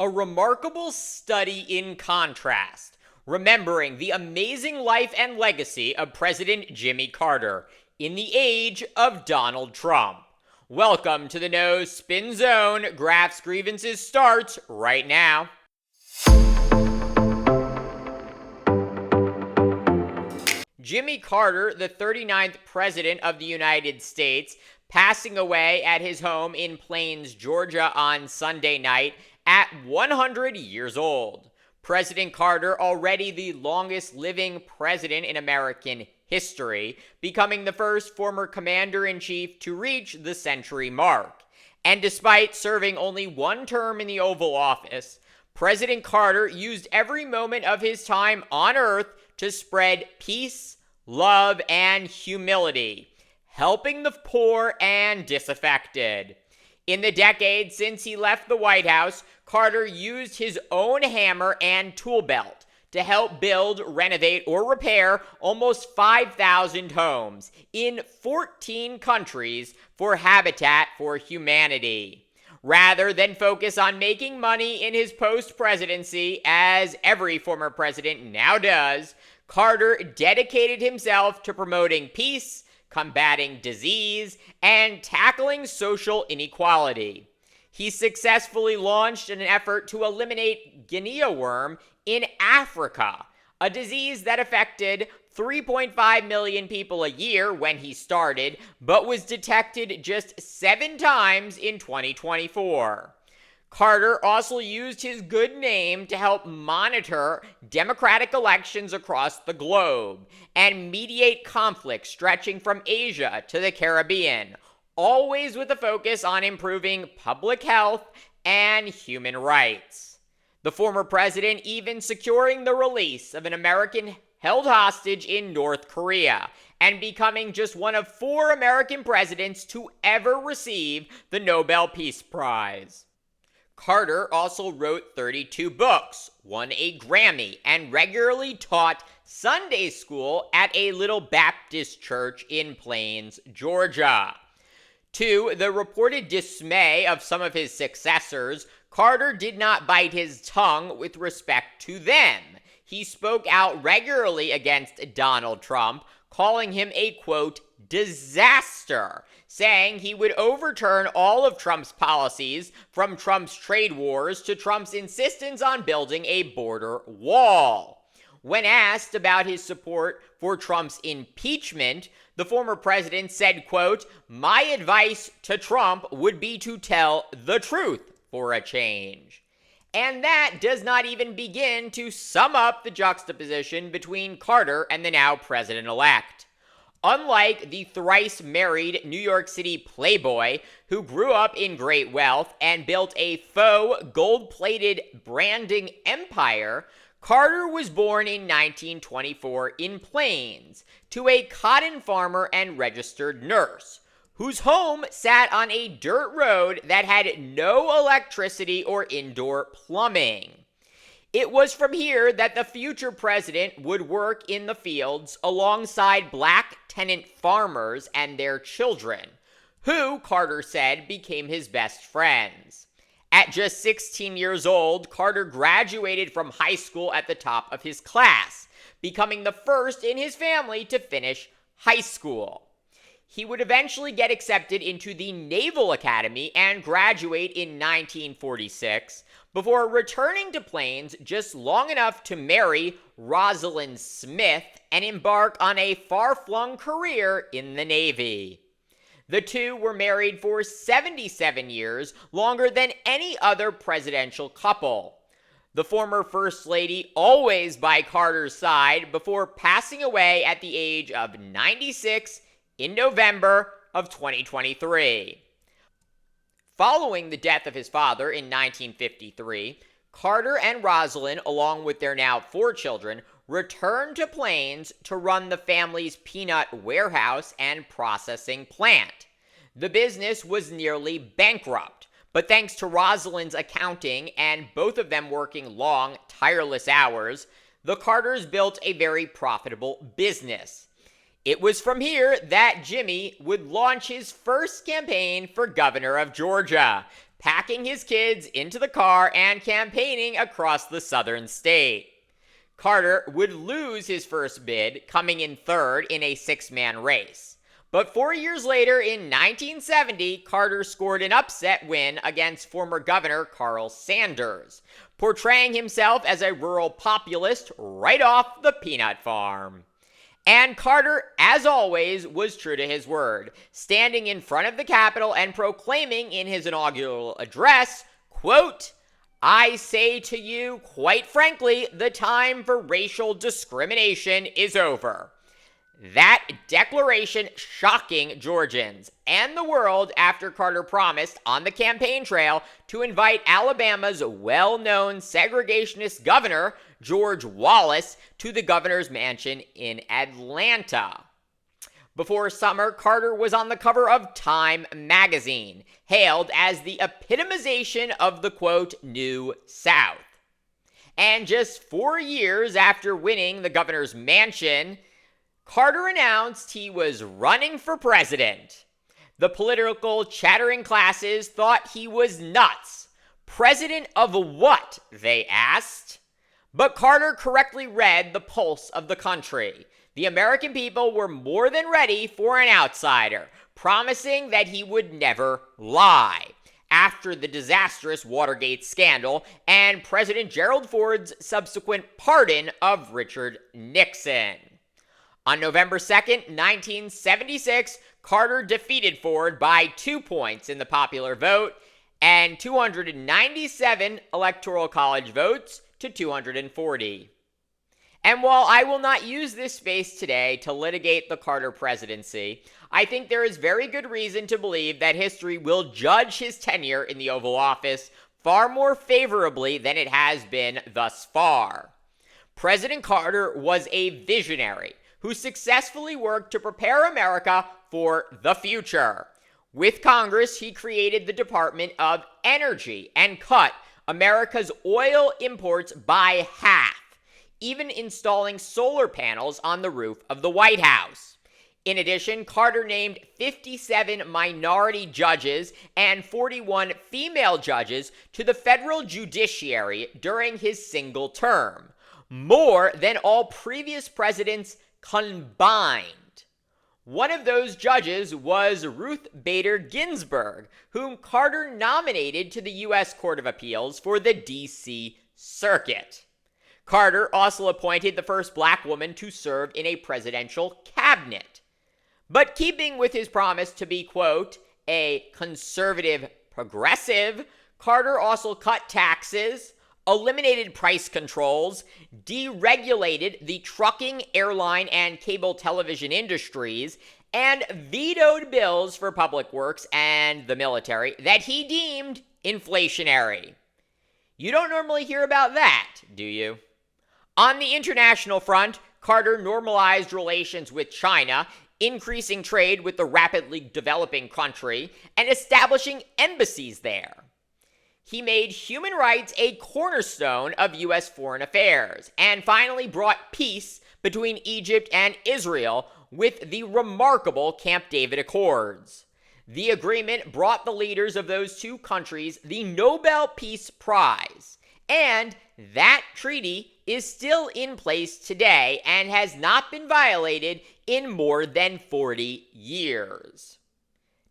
A remarkable study in contrast, remembering the amazing life and legacy of President Jimmy Carter in the age of Donald Trump. Welcome to the No Spin Zone. Graphs Grievances starts right now. Jimmy Carter, the 39th President of the United States, passing away at his home in Plains, Georgia on Sunday night at 100 years old. President Carter, already the longest living president in American history, becoming the first former commander-in-chief to reach the century mark. And despite serving only one term in the Oval Office, President Carter used every moment of his time on Earth to spread peace, love, and humility, helping the poor and disaffected. In the decade since he left the White House, Carter used his own hammer and tool belt to help build, renovate, or repair almost 5,000 homes in 14 countries for Habitat for Humanity. Rather than focus on making money in his post-presidency, as every former president now does, Carter dedicated himself to promoting peace, combating disease, and tackling social inequality. He successfully launched an effort to eliminate guinea worm in Africa, a disease that affected 3.5 million people a year when he started, but was detected just 7 times in 2024. Carter also used his good name to help monitor democratic elections across the globe and mediate conflicts stretching from Asia to the Caribbean, always with a focus on improving public health and human rights. The former president even securing the release of an American held hostage in North Korea and becoming just one of 4 American presidents to ever receive the Nobel Peace Prize. Carter also wrote 32 books, won a Grammy, and regularly taught Sunday school at a little Baptist church in Plains, Georgia. To the reported dismay of some of his successors, Carter did not bite his tongue with respect to them. He spoke out regularly against Donald Trump, calling him a, quote, disaster, saying he would overturn all of Trump's policies, from Trump's trade wars to Trump's insistence on building a border wall. When asked about his support for Trump's impeachment, the former president said, quote, my advice to Trump would be to tell the truth for a change. And that does not even begin to sum up the juxtaposition between Carter and the now president-elect. Unlike the thrice-married New York City playboy who grew up in great wealth and built a faux gold-plated branding empire, Carter was born in 1924 in Plains to a cotton farmer and registered nurse, whose home sat on a dirt road that had no electricity or indoor plumbing. It was from here that the future president would work in the fields alongside black tenant farmers and their children, who, Carter said, became his best friends. At just 16 years old, Carter graduated from high school at the top of his class, becoming the first in his family to finish high school. He would eventually get accepted into the Naval Academy and graduate in 1946, before returning to Plains just long enough to marry Rosalind Smith and embark on a far-flung career in the Navy. The two were married for 77 years, longer than any other presidential couple. The former First Lady always by Carter's side before passing away at the age of 96 in November of 2023. Following the death of his father in 1953, Carter and Rosalind, along with their now 4 children, returned to Plains to run the family's peanut warehouse and processing plant. The business was nearly bankrupt, but thanks to Rosalind's accounting and both of them working long, tireless hours, the Carters built a very profitable business. It was from here that Jimmy would launch his first campaign for governor of Georgia, packing his kids into the car and campaigning across the southern state. Carter would lose his first bid, coming in third in a six-man race. But 4 years later, in 1970, Carter scored an upset win against former Governor Carl Sanders, portraying himself as a rural populist right off the peanut farm. And Carter, as always, was true to his word, standing in front of the Capitol and proclaiming in his inaugural address, quote, "I say to you, quite frankly, the time for racial discrimination is over." That declaration shocking Georgians and the world after Carter promised on the campaign trail to invite Alabama's well-known segregationist governor, George Wallace, to the governor's mansion in Atlanta. Before summer, Carter was on the cover of Time magazine, hailed as the epitomization of the, quote, New South. And just 4 years after winning the governor's mansion, Carter announced he was running for president. The political chattering classes thought he was nuts. President of what, they asked. But Carter correctly read the pulse of the country. The American people were more than ready for an outsider, promising that he would never lie. After the disastrous Watergate scandal and President Gerald Ford's subsequent pardon of Richard Nixon. On November 2nd, 1976, Carter defeated Ford by 2 points in the popular vote and 297 Electoral College votes to 240. And while I will not use this space today to litigate the Carter presidency, I think there is very good reason to believe that history will judge his tenure in the Oval Office far more favorably than it has been thus far. President Carter was a visionary who successfully worked to prepare America for the future. With Congress, he created the Department of Energy and cut America's oil imports by half, even installing solar panels on the roof of the White House. In addition, Carter named 57 minority judges and 41 female judges to the federal judiciary during his single term, more than all previous presidents combined. One of those judges was Ruth Bader Ginsburg, whom Carter nominated to the U.S. Court of Appeals for the D.C. Circuit. Carter also appointed the first black woman to serve in a presidential cabinet. But keeping with his promise to be, quote, a conservative progressive, Carter also cut taxes, eliminated price controls, deregulated the trucking, airline, and cable television industries, and vetoed bills for public works and the military that he deemed inflationary. You don't normally hear about that, do you? On the international front, Carter normalized relations with China, increasing trade with the rapidly developing country, and establishing embassies there. He made human rights a cornerstone of U.S. foreign affairs, and finally brought peace between Egypt and Israel with the remarkable Camp David Accords. The agreement brought the leaders of those two countries the Nobel Peace Prize, and that treaty is still in place today and has not been violated in more than 40 years.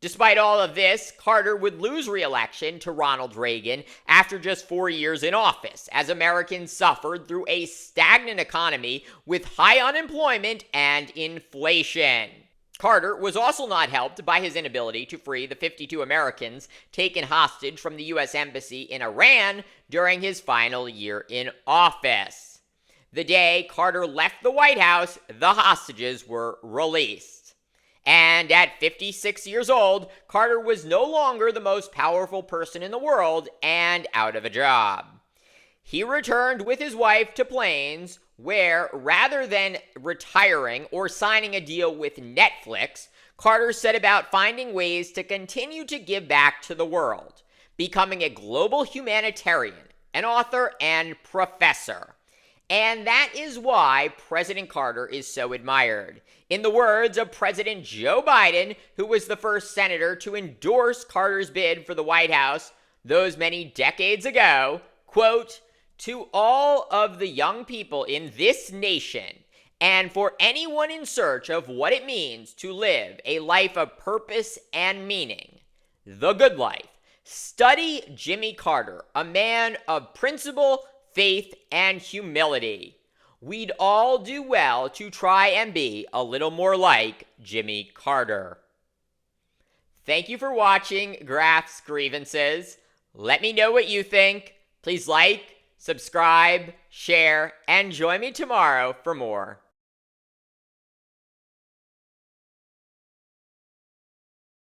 Despite all of this, Carter would lose re-election to Ronald Reagan after just 4 years in office, as Americans suffered through a stagnant economy with high unemployment and inflation. Carter was also not helped by his inability to free the 52 Americans taken hostage from the U.S. Embassy in Iran during his final year in office. The day Carter left the White House, the hostages were released. And at 56 years old, Carter was no longer the most powerful person in the world and out of a job. He returned with his wife to Plains, where, rather than retiring or signing a deal with Netflix, Carter set about finding ways to continue to give back to the world, becoming a global humanitarian, an author, and professor. And that is why President Carter is so admired. In the words of President Joe Biden, who was the first senator to endorse Carter's bid for the White House, those many decades ago, quote, "To all of the young people in this nation, and for anyone in search of what it means to live a life of purpose and meaning, the good life, study Jimmy Carter, a man of principle, faith, and humility. We'd all do well to try and be a little more like Jimmy Carter." Thank you for watching Graph's Grievances. Let me know what you think. Please like, subscribe, share, and join me tomorrow for more.